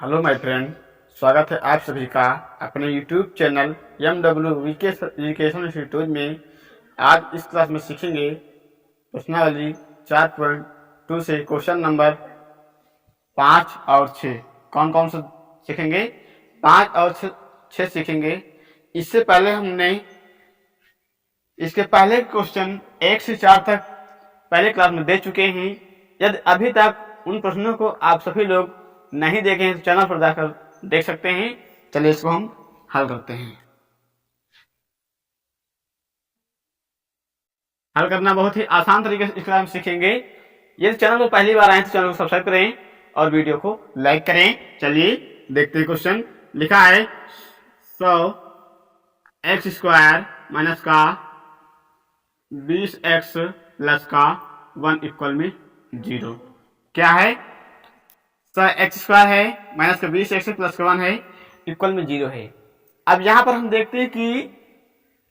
Hello my friend, स्वागत है आप सभी का अपने YouTube channel MWVK education institute में। आज इस क्लास में सीखेंगे प्रश्नावली 4.2 से क्वेश्चन नंबर 5 और 6। कौन कौन से सीखेंगे? 5 और 6 सीखेंगे। इससे पहले हमने इसके पहले क्वेश्चन 1 से 4 तक पहले क्लास में दे चुके हैं। यदि अभी तक उन प्रश्नों को आप सभी लोग नहीं देखे हैं तो चैनल पर जाकर देख सकते हैं। चलिए इसको हम हल करते हैं। हल करना बहुत ही आसान तरीके से इस क्लास में सीखेंगे। यदि चैनल पर पहली बार आए तो चैनल को सब्सक्राइब करें और वीडियो को लाइक करें। चलिए देखते हैं। क्वेश्चन लिखा है 100x² माइनस का 20x प्लस का 1 इक्वल में 0। क्या है? x² है माइनस का 20x प्लस का 1 है इक्वल में 0 है। अब यहाँ पर हम देखते हैं कि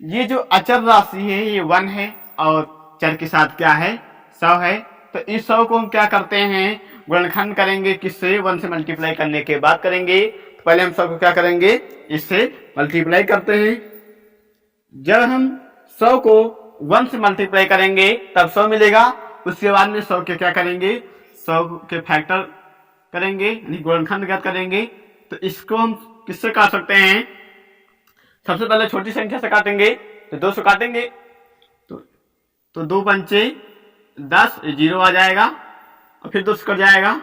ये जो अचर राशि है ये 1 है और चर के साथ क्या है? 100 है। तो इस 100 को हम क्या करते हैं? गुणनखंड करेंगे। किससे? 1 से मल्टीप्लाई करने के बाद करेंगे। तो पहले हम 100 को क्या करेंगे? इससे मल्टीप्लाई करते हैं। जब हम 100 को 1 से मल्टीप्लाई करेंगे तब 100 मिलेगा। उसके बाद में 100 के क्या करेंगे? 100 के फैक्टर करेंगे, यानी गुणनखंड ज्ञात करेंगे। तो इसको हम किससे काट सकते हैं? सबसे पहले छोटी संख्या से काटेंगे तो 2 से काटेंगे तो 2 पंचे 10, 0 आ जाएगा और फिर 2 से कट जाएगा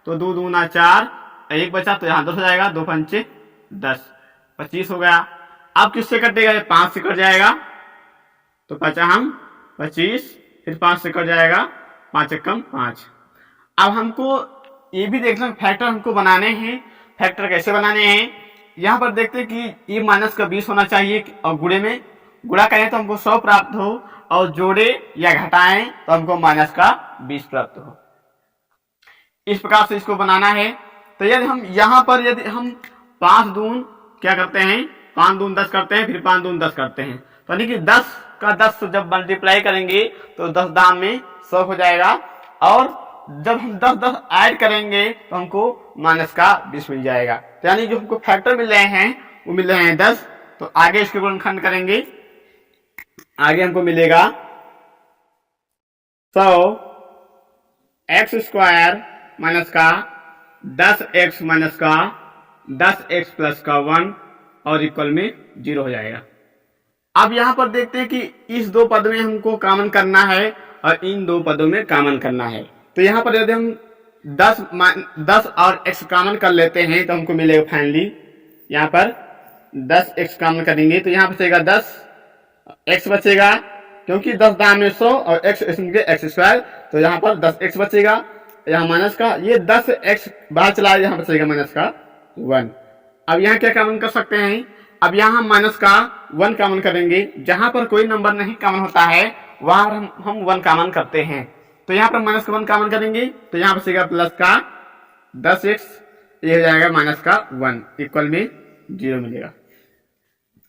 तो 2 दूना 4, 1 बचा तो यहाँ 10 हो जाएगा। 2 पंचे 10, 25 हो गया। अब किससे कटेगा? 5 से कट जाएगा तो बचा हम 25, फिर 5 से कट जाएगा, 5 एकम 5। अब हमको ये भी देखना फैक्टर हमको बनाने हैं। फैक्टर कैसे बनाने हैं? यहाँ पर देखते हैं कि ये माइनस का 20 होना चाहिए और गुणे में गुणा करें तो हमको 100 प्राप्त हो और जोड़े या घटाएं तो हमको माइनस का 20 प्राप्त हो। इस प्रकार से इसको बनाना है। तो यदि हम यहाँ पर यदि हम 5 दून क्या करते हैं? 5 दून 10 करते हैं, फिर 5 दून 10 करते हैं। तो यानी कि 10 का 10 से जब मल्टीप्लाई करेंगे तो 10 दाम में 100 हो जाएगा और जब हम 10 ऐड करेंगे तो हमको माइनस का 20 मिल जाएगा। तो यानी जो हमको फैक्टर मिल रहे हैं वो मिल रहे हैं 10। तो आगे इसके गुणनखंड करेंगे। आगे हमको मिलेगा 100x² माइनस का 10x माइनस का 10x प्लस का 1 और इक्वल में 0 हो जाएगा। अब यहां पर देखते हैं कि इस 2 पद में हमको कॉमन करना है और इन 2 पदों में कॉमन करना है। तो यहाँ पर यदि हम 10 और x कॉमन कर लेते हैं तो हमको मिलेगा फाइनली यहाँ पर 10x कॉमन करेंगे तो यहाँ बचेगा 10x बचेगा, क्योंकि 10 दाम में 100 और x x² तो यहाँ पर 10x बचेगा। यहाँ माइनस का ये 10x बाहर चला, यहाँ बचेगा माइनस का 1। अब यहाँ क्या कॉमन कर सकते हैं? अब यहाँ हम माइनस का 1 कॉमन करेंगे। जहां पर कोई नंबर नहीं कॉमन होता है वहां हम 1 कॉमन करते हैं। तो यहाँ पर माइनस का 1 कॉमन करेंगे तो यहाँ बचेगा प्लस का 10x, ये हो जाएगा माइनस का 1 इक्वल में 0 मिलेगा।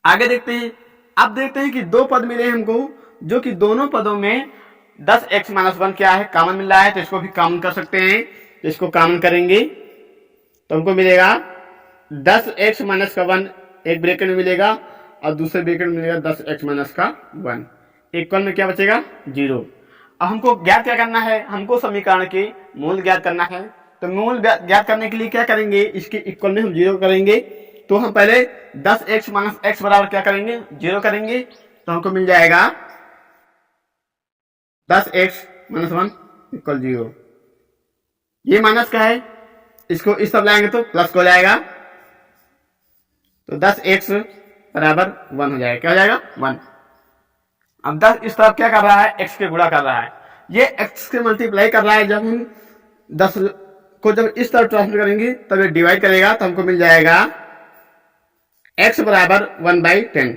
आगे देखते हैं। अब देखते हैं कि 2 पद मिले हमको जो कि दोनों पदों में 10x माइनस 1 क्या है? कॉमन मिल रहा है। तो इसको भी कॉमन कर सकते हैं। तो इसको कॉमन करेंगे तो हमको मिलेगा 10x माइनस का 1 एक ब्रैकेट में मिलेगा और दूसरे ब्रैकेट में मिलेगा 10x माइनस का 1 इक्वल में क्या बचेगा? 0। अब हमको ज्ञात क्या करना है? हमको समीकरण के मूल ज्ञात करना है। तो मूल ज्ञात करने के लिए क्या करेंगे? इसके इक्वल में हम 0 करेंगे। तो हम पहले 10x माइनस x बराबर क्या करेंगे? 0 करेंगे। तो हमको मिल जाएगा 10x माइनस 1 इक्वल 0। ये माइनस का है, इसको इस तरफ लाएंगे तो प्लस को जाएगा। तो 10x बराबर 1 हो जाएगा। क्या हो जाएगा? 1। अब 10 इस तरफ क्या कर रहा है? x के गुणा कर रहा है। ये x के मल्टीप्लाई कर रहा है। जब हम 10 को जब इस तरफ ट्रांसफर करेंगे तब ये डिवाइड करेगा तो हमको मिल जाएगा x बराबर 1/10।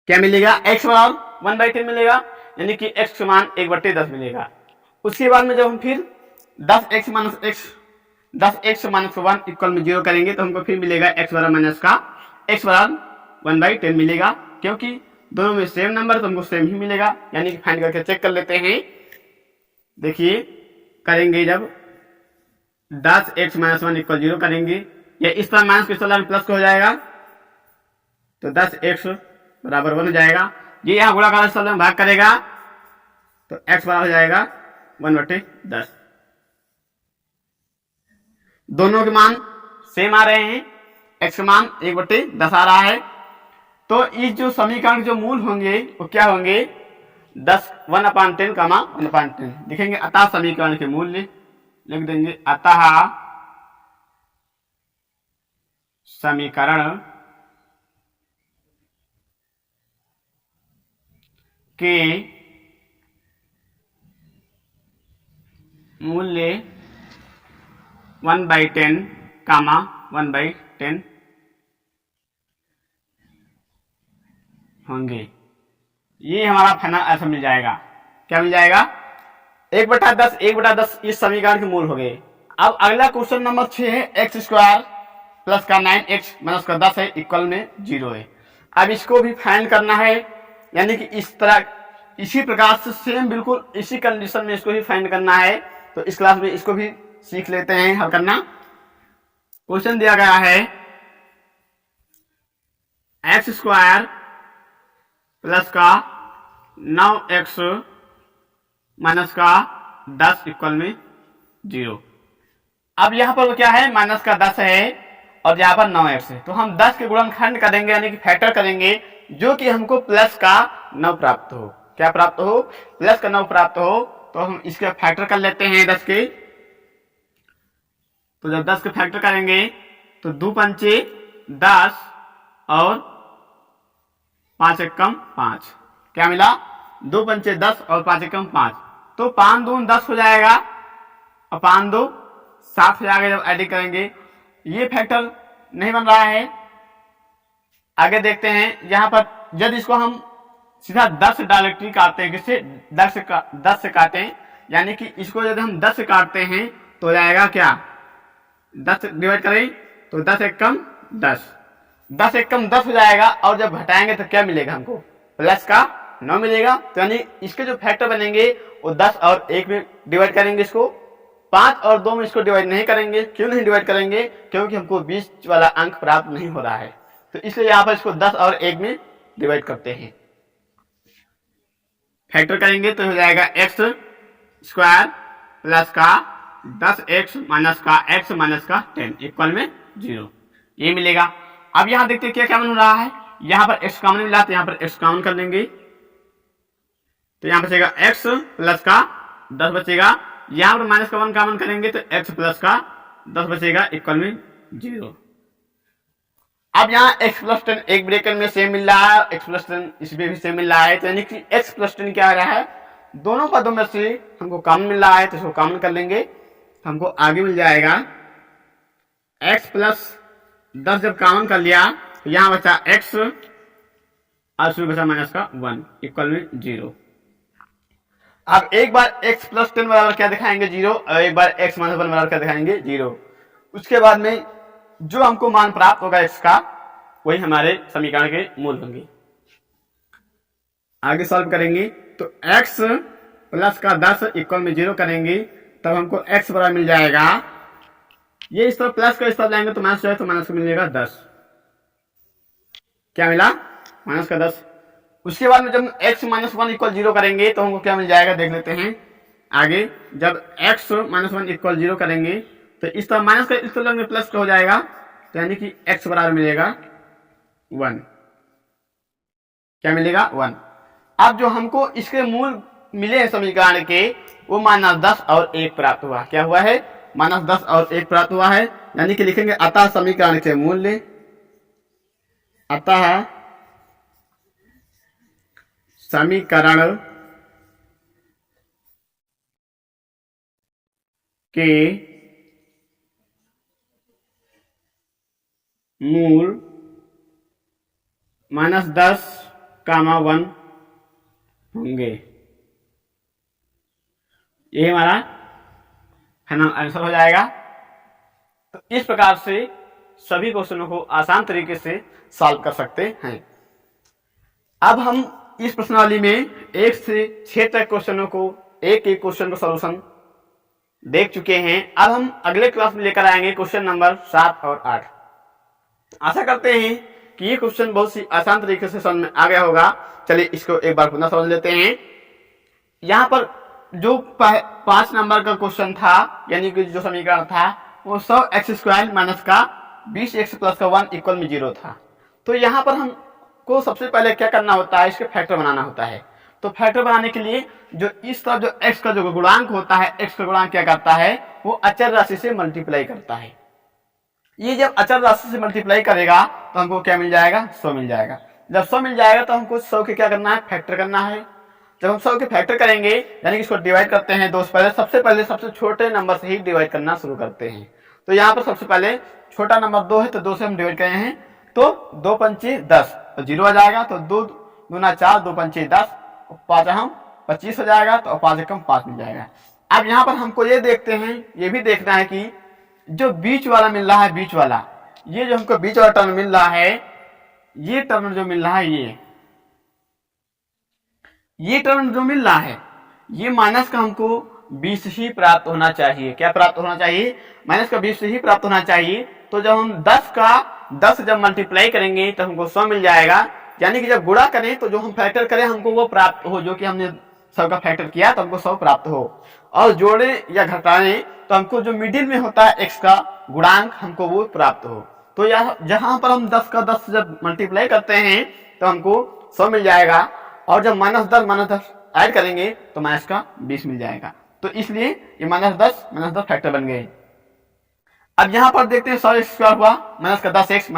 क्या मिलेगा? x बराबर 1/10 मिलेगा, यानी कि x के मान 1/10 मिलेगा। उसके बाद में जब हम फिर 10x माइनस 1 इक्वल में 0 करेंगे तो हमको फिर मिलेगा x बराबर माइनस का x बराबर 1/10 मिलेगा, क्योंकि दोनों में सेम नंबर तो हमको सेम ही मिलेगा। यानी कि फाइंड करके चेक कर लेते हैं। देखिए करेंगे जब 10x माइनस 1 इक्वल 0 करेंगे, या इस तरह माइनस के तरह प्लस हो जाएगा, तो 10x बराबर 1 हो जाएगा। ये यहाँ गुणा का भाग करेगा तो x बराबर हो जाएगा 1/10। दोनों के मान सेम आ रहे हैं, x का मान 1/10 आ रहा है। तो इस जो समीकरण के जो मूल होंगे वो क्या होंगे, 1/10 कामा 1/10 लिखेंगे। अतः समीकरण के मूल्य लिख देंगे, अतः समीकरण के मूल्य 1/10 कामा 1/10 होंगे। ये हमारा फाइनल आंसर मिल जाएगा। क्या मिल जाएगा, 1/10 1/10 इस समीकरण के मूल हो गए। अब अगला क्वेश्चन नंबर 6 है, एक्स स्क्वायर प्लस का 9x माइनस का 10 है इक्वल में 0 है। अब इसको भी फाइंड करना है, यानी कि इस तरह इसी प्रकार से सेम बिल्कुल इसी कंडीशन में इसको भी फाइंड करना है। तो इस क्लास में इसको भी सीख लेते हैं हल करना। क्वेश्चन दिया गया है एक्स स्क्वायर प्लस का 9x माइनस का 10 इक्वल में 0। अब यहां पर क्या है, माइनस का 10 है और यहाँ पर 9x है, तो हम 10 के गुणनखंड करेंगे यानी कि फैक्टर करेंगे, जो कि हमको प्लस का 9 प्राप्त हो। क्या प्राप्त हो, प्लस का 9 प्राप्त हो। तो हम इसके फैक्टर कर लेते हैं 10 के। तो जब 10 के फैक्टर करेंगे तो 2 पंचे 10 और 5 एकम 5, क्या मिला, 2 पंचे 10 और 5 एकम 5, तो 5 दून 10 हो जाएगा और 5 दो 7 हो जाएगा। जब एडिंग करेंगे ये फैक्टर नहीं बन रहा है। आगे देखते हैं, यहां पर यदि इसको हम सीधा 10 से डायरेक्टली काटते हैं, किससे, 10 से काटें, यानी कि इसको यदि हम 10 से काटते हैं तो हो जाएगा क्या, 10 डिवाइड करें तो 10 एकम 10, 10 एकम 10 हो जाएगा। और जब घटाएंगे तो क्या मिलेगा हमको, प्लस का 9 मिलेगा। तो यानी इसके जो फैक्टर बनेंगे वो 10 और 1 में डिवाइड करेंगे, इसको 5 और 2 में इसको डिवाइड नहीं करेंगे। क्यों नहीं डिवाइड करेंगे, क्योंकि हमको 20 वाला अंक प्राप्त नहीं हो रहा है, तो इसलिए यहाँ पर इसको 10 और 1 में डिवाइड करते हैं। फैक्टर करेंगे तो हो जाएगा एक्स स्क्वायर प्लस का 10x माइनस का x माइनस का 10 इक्वल में 0, ये मिलेगा। अब यहां देखते हैं क्या क्या बन रहा है, यहां पर x कॉमन मिला तो यहां पर x कॉमन कर लेंगे, तो यहां बचेगा x प्लस का 10 बचेगा। यहां पर माइनस का 1 कॉमन करेंगे तो x प्लस का 10 बचेगा इक्वल में 0। अब यहाँ x प्लस 10 एक ब्रैकेट में सेम मिल रहा है, x प्लस 10 इसमें भी सेम मिल रहा है, तो यानी कि x प्लस 10 क्या आ रहा है, दोनों पदों में से हमको कॉमन मिल रहा है, तो इसको कॉमन कर लेंगे, तो हमको आगे मिल जाएगा x प्लस 10। जब कॉमन कर लिया तो यहाँ बचा x और उसमें बचा माइनस का 1 इक्वल में 0। अब एक बार x प्लस 10 बराबर क्या दिखाएंगे 0, और एक बार x माइनस 1 बराबर क्या दिखाएंगे 0। उसके बाद में जो हमको मान प्राप्त होगा x का, वही हमारे समीकरण के मूल होंगे। आगे सॉल्व करेंगे तो x प्लस का 10 इक्वल में 0 करेंगे, तब हमको x बराबर मिल जाएगा, ये इस तरफ प्लस का इस तरफ लाएंगे तो माइनस जो है तो माइनस को मिलेगा 10, क्या मिला, माइनस का 10। उसके बाद में जब x माइनस 1 इक्वल 0 करेंगे तो हमको क्या मिल जाएगा, देख लेते हैं आगे। जब x माइनस 1 इक्वल 0 करेंगे तो इस तरह माइनस का इस तरफ में प्लस का हो जाएगा, तो यानी कि x बराबर मिलेगा 1, क्या मिलेगा 1। अब जो हमको इसके मूल मिले हैं समीकरण के, वो -10 और 1 प्राप्त हुआ। क्या हुआ है, -10 और 1 प्राप्त हुआ है, यानी कि लिखेंगे अतः समीकरण के मूल्य, अतः समीकरण के मूल -10, 1 होंगे। ये हमारा फाइनल आंसर हो जाएगा। तो इस प्रकार से सभी क्वेश्चनों को आसान तरीके से सॉल्व कर सकते हैं। अब हम इस प्रश्नावली में 1 से 6 तक क्वेश्चनों को एक एक क्वेश्चन का सॉल्यूशन देख चुके हैं। अब हम अगले क्लास में लेकर आएंगे क्वेश्चन नंबर 7 और 8। आशा करते हैं कि ये क्वेश्चन बहुत सी आसान तरीके से समझ में आ गया होगा। चलिए इसको एक बार पुनः समझ लेते हैं। यहाँ पर जो 5 नंबर का क्वेश्चन था, यानी कि जो समीकरण था वो 100x² माइनस का 20x प्लस का 1 इक्वल में 0 था। तो यहाँ पर हमको सबसे पहले क्या करना होता है, इसके फैक्टर बनाना होता है। तो फैक्टर बनाने के लिए जो इस तरफ जो x का जो गुणांक होता है, x का गुणांक क्या करता है, वो अचर राशि से मल्टीप्लाई करता है। ये जब अचर राशि से मल्टीप्लाई करेगा तो हमको क्या मिल जाएगा, 100 मिल जाएगा। जब 100 मिल जाएगा तो हमको 100 के क्या करना है, फैक्टर करना है। जब हम 100 के फैक्टर करेंगे, यानी कि इसको डिवाइड करते हैं 2 से पहले सबसे छोटे नंबर से ही डिवाइड करना शुरू करते हैं। तो यहाँ पर सबसे पहले छोटा नंबर 2 है, तो 2 से हम डिवाइड करे हैं, तो 2 पंचे 10, तो 0 आ जाएगा। तो 2 दूना 4, 2 पंचे 10, 5 हम 25 हो जाएगा। तो 5 एकम 5 मिल जाएगा। अब यहाँ पर हमको ये देखते हैं, ये भी देखना है कि जो बीच वाला मिल रहा है, बीच वाला, ये जो हमको बीच वाला टर्म मिल रहा है, ये टर्म जो मिल रहा है, ये टर्म जो मिल रहा है, ये माइनस का हमको 20 ही प्राप्त होना चाहिए। क्या प्राप्त होना चाहिए, माइनस का 20 ही प्राप्त होना चाहिए। तो जब हम 10 का 10 जब मल्टीप्लाई करेंगे तो हमको 100 मिल जाएगा। यानी कि जब गुणा करें तो जो हम फैक्टर करें हमको वो प्राप्त हो, जो कि हमने 100 का फैक्टर किया तो हमको 100 प्राप्त हो। और जोड़े या घटाएं तो हमको जो मिडिल में होता है x का गुणांक, हमको वो प्राप्त हो। तो जहां पर हम 10 का 10 जब मल्टीप्लाई करते हैं तो हमको 100 मिल जाएगा। और जब -10 ऐड करेंगे तो माइनस का 20 मिल जाएगा। तो इसलिए ये -10 फैक्टर बन गए। अब यहाँ पर देखते हैं 100x² हुआ माइनस का 10x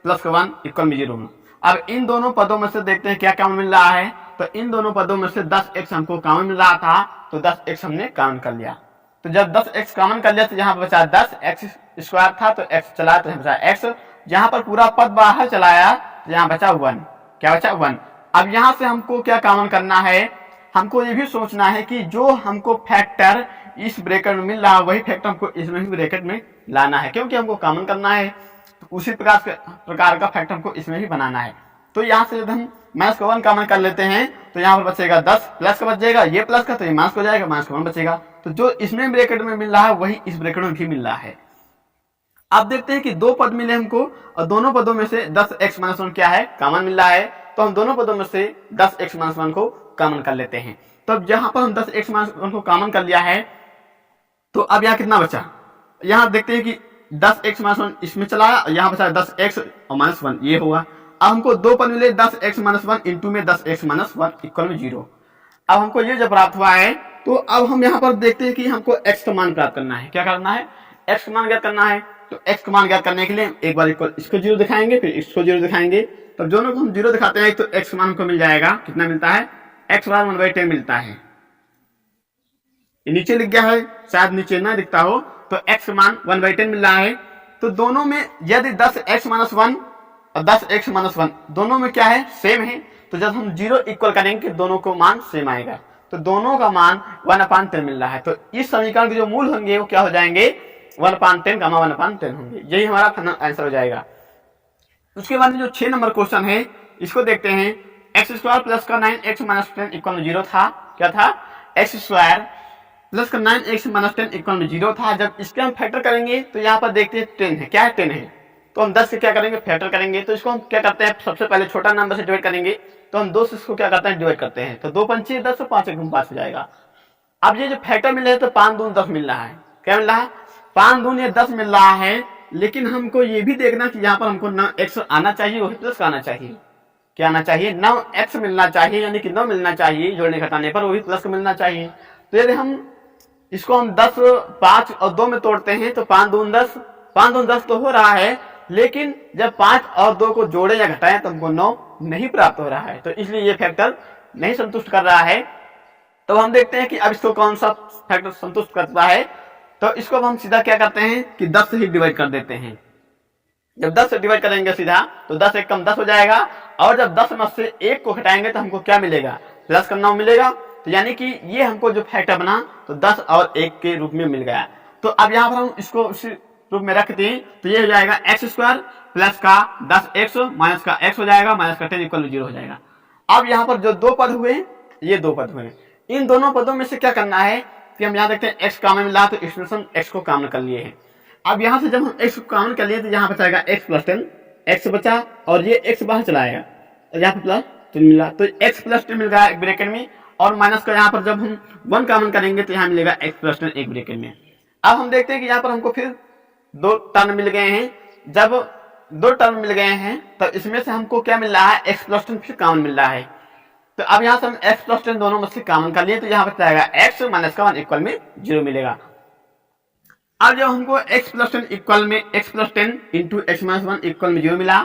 प्लस का 1 इक्वल में 0। अब इन दोनों पदों में से देखते हैं क्या कॉमन मिल रहा है। तो इन दोनों पदों में से 10x हमको कॉमन मिल रहा था, तो 10x हमने कॉमन कर लिया। तो जब 10x कॉमन कर लिया तो यहाँ पर बचा 10x² था, तो x चला तो यहाँ बचा x। यहाँ पर पूरा पद बाहर चलाया तो यहाँ बचा 1। क्या बचा, 1। अब यहाँ से हमको क्या कॉमन करना है, हमको ये भी सोचना है कि जो हमको फैक्टर इस ब्रैकेट में मिल रहा है वही फैक्टर हमको इसमें भी ब्रैकेट में लाना है, क्योंकि हमको कॉमन करना है। तो उसी प्रकार का फैक्टर हमको इसमें भी बनाना है। तो यहाँ से जब हम माइनस का 1 कॉमन कर लेते हैं तो यहाँ पर बचेगा 10, प्लस का बच जाएगा, ये प्लस का तो ये माइनस हो जाएगा, माइनस का 1 बचेगा। तो जो इसमें ब्रैकेट में मिल रहा है वही इस ब्रैकेट में भी मिल रहा है। अब देखते हैं कि 2 पद मिले हमको और दोनों पदों में से 10x - 1 क्या है, कॉमन मिल रहा है। तो हम दोनों पदों में से 10x - 1 को कॉमन कर लेते हैं। तो अब जहां पर हम 10x - 1 को कॉमन कर लिया है, तो अब यहाँ कितना बचा, यहाँ देखते हैं कि 10x - 1 इसमें चला आया, यहाँ बचा 10x और -1, ये हुआ। अब हमको 2 पद मिले 10x - 1 इंटू में 10x - 1 इक्वल में 0। अब हमको ये जब प्राप्त हुआ है तो अब हम यहाँ पर देखते हैं कि हमको x का मान प्राप्त करना है। क्या करना है, x का मान ज्ञात करना है। तो x का मान ज्ञात करने के लिए एक बार इसको 0 दिखाएंगे, फिर इसको 0 दिखाएंगे। तब दोनों को हम 0 दिखाते हैं तो x मान को मिल जाएगा, कितना मिलता है, x = 1/10 मिलता है। ये नीचे लिख गया है, शायद नीचे ना दिखता हो, तो x मान 1/10 मिल रहा है। तो दोनों में यदि 10x - 1 और 10x - 1 दोनों में क्या है, सेम है। तो जब हम 0 इक्वल करेंगे दोनों को मान सेम आएगा। तो दोनों का मान 1/10 मिल रहा है। तो इस समीकरण के जो मूल होंगे वो क्या हो जाएंगे, 1/10 गामा 1/10 होंगे। यही हमारा फाइनल आंसर हो जाएगा। उसके बाद में जो 6 नंबर क्वेश्चन है इसको देखते हैं। x² प्लस का 9x - 10 इक्वल में 0 था। क्या था, x² प्लस का 9x - 10 इक्वल में 0 था। जब इसके हम फैक्टर करेंगे तो यहाँ पर देखते हैं 10 है। क्या है, 10 है। तो हम 10 से क्या करेंगे, फैक्टर करेंगे। तो इसको हम क्या करते हैं, सबसे पहले छोटा नंबर से डिवाइड करेंगे। तो हम 2 से इसको क्या करते हैं, डिवाइड करते हैं। तो 2 पंचे 10, 5 एकम 5 हो जाएगा। अब ये जो फैक्टर मिल रहा है तो 5 दूनी 10 मिल रहा है। क्या मिल रहा है, 5 दूनी 10 मिल रहा है। लेकिन हमको ये भी देखना कि यहाँ पर हमको न x आना चाहिए, वही प्लस का आना चाहिए। क्या आना चाहिए, 9x मिलना चाहिए, यानी कि 9 मिलना चाहिए। जोड़ने घटाने पर वही प्लस का मिलना चाहिए। तो यदि हम इसको हम 10, 5 और 2 में तोड़ते हैं तो 5 दूनी 10, 5 दूनी 10 तो हो रहा है। लेकिन जब 5 और 2 को जोड़े या घटाएं तो हमको 9 नहीं प्राप्त हो रहा है। तो इसलिए ये फैक्टर नहीं संतुष्ट कर रहा है। तो हम देखते हैं कि अब इसको कौन सा फैक्टर संतुष्ट करता है। तो इसको हम सीधा क्या करते हैं कि 10 से ही डिवाइड कर देते हैं। जब 10 से डिवाइड करेंगे सीधा तो 10 एक कम 10 हो जाएगा। और जब 10 में से 1 को घटाएंगे तो हमको क्या मिलेगा, प्लस का 9 मिलेगा। तो यानी कि ये हमको जो फैक्टर बना तो 10 और 1 के रूप में मिल गया। तो अब यहाँ पर हम इसको उसी रूप में रख दें तो ये हो जाएगा x² प्लस का 10x माइनस का x हो जाएगा, माइनस का 10 इक्वल 0 हो जाएगा। अब यहाँ पर जो 2 पद हुए, ये 2 पद हुए, इन दोनों पदों में से क्या करना है, कि हम यहाँ देखते हैं x कॉमन मिला तो इसमें से हम x को कॉमन कर लिए हैं। अब यहाँ से जब हम x को कॉमन कर लिए तो यहाँ बचाएगा x प्लस 10, x बचा और ये x बाहर चला आएगा और यहाँ पे प्लस 10 मिला तो x प्लस 10 मिल गया एक ब्रैकेट में, और माइनस का यहाँ पर जब हम 1 कॉमन करेंगे तो यहाँ मिलेगा x प्लस 10 एक ब्रैकेट में। अब हम देखते हैं कि यहाँ पर हमको फिर 2 टर्म मिल गए हैं। जब 2 टर्म मिल गए हैं तब इसमें से हमको क्या मिल रहा है, x प्लस 10 फिर कॉमन मिल रहा है। तो अब यहाँ से हम x प्लस 10 दोनों में से कॉमन कर लिए तो यहाँ पर जाएगा x माइनस का 1 इक्वल में 0 मिलेगा। अब जब हमको x प्लस 10 इक्वल में x plus 10 into x minus 1 equal में 0 मिला।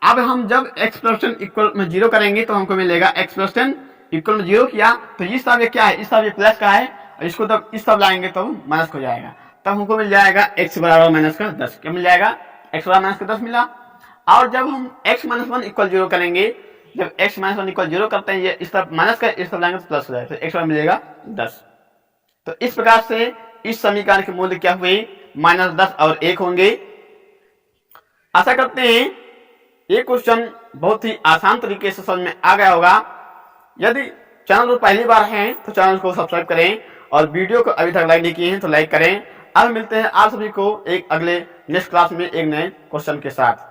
अब हम जब x प्लस 10 इक्वल में 0 करेंगे तो हमको मिलेगा x प्लस 10 इक्वल में 0 किया तो इस तरफ ये क्या है, इस तरफ ये प्लस का है और इसको तब इस तरफ लाएंगे तो माइनस हो जाएगा। तब हमको मिल जाएगा x बराबर माइनस का 10। क्या मिल जाएगा, x बराबर माइनस का 10 मिला। और जब हम x माइनस 1 इक्वल 0 करेंगे, जब x माइनस 1 इक्वल 0 करते हैं ये इस तरफ माइनस का इस तरफ लाएंगे तो प्लस हो जाएगा, तो x बराबर मिलेगा 10। तो इस प्रकार से इस समीकरण के मूल्य क्या हुए, -10 और 1 होंगे। आशा करते हैं ये क्वेश्चन बहुत ही आसान तरीके से समझ में आ गया होगा। यदि चैनल पर पहली बार हैं तो चैनल को सब्सक्राइब करें और वीडियो को अभी तक लाइक नहीं किए हैं तो लाइक करें। अब मिलते हैं आप सभी को एक अगले नेक्स्ट क्लास में एक नए क्वेश्चन के साथ।